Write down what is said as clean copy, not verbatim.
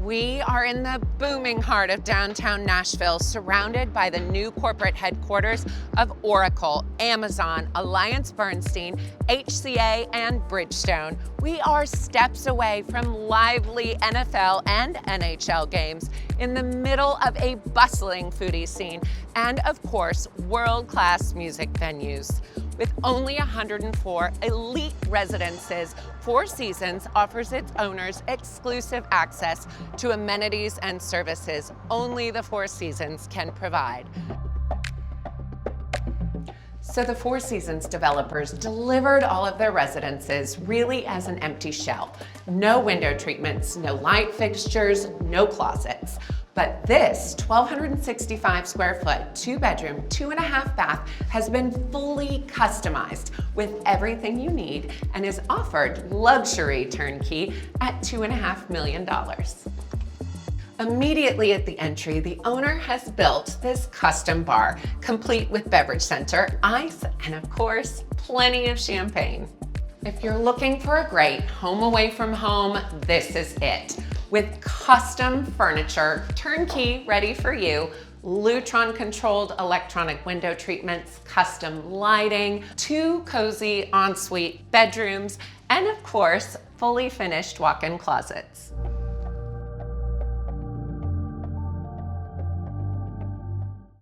We are in the booming heart of downtown Nashville, surrounded by the new corporate headquarters of Oracle, Amazon, AllianceBernstein, HCA, and Bridgestone. We are steps away from lively NFL and NHL games, in the middle of a bustling foodie scene, and of course, world-class music venues. With only 104 elite residences, Four Seasons offers its owners exclusive access to amenities and services only the Four Seasons can provide. So the Four Seasons developers delivered all of their residences really as an empty shell. No window treatments, no light fixtures, no closets. But this 1,265 square foot, 2-bedroom, 2.5 bath has been fully customized with everything you need and is offered luxury turnkey at $2.5 million. Immediately at the entry, the owner has built this custom bar, complete with beverage center, ice, and of course, plenty of champagne. If you're looking for a great home away from home, this is it. With custom furniture, turnkey ready for you, Lutron controlled electronic window treatments, custom lighting, 2 cozy ensuite bedrooms, and of course, fully finished walk-in closets.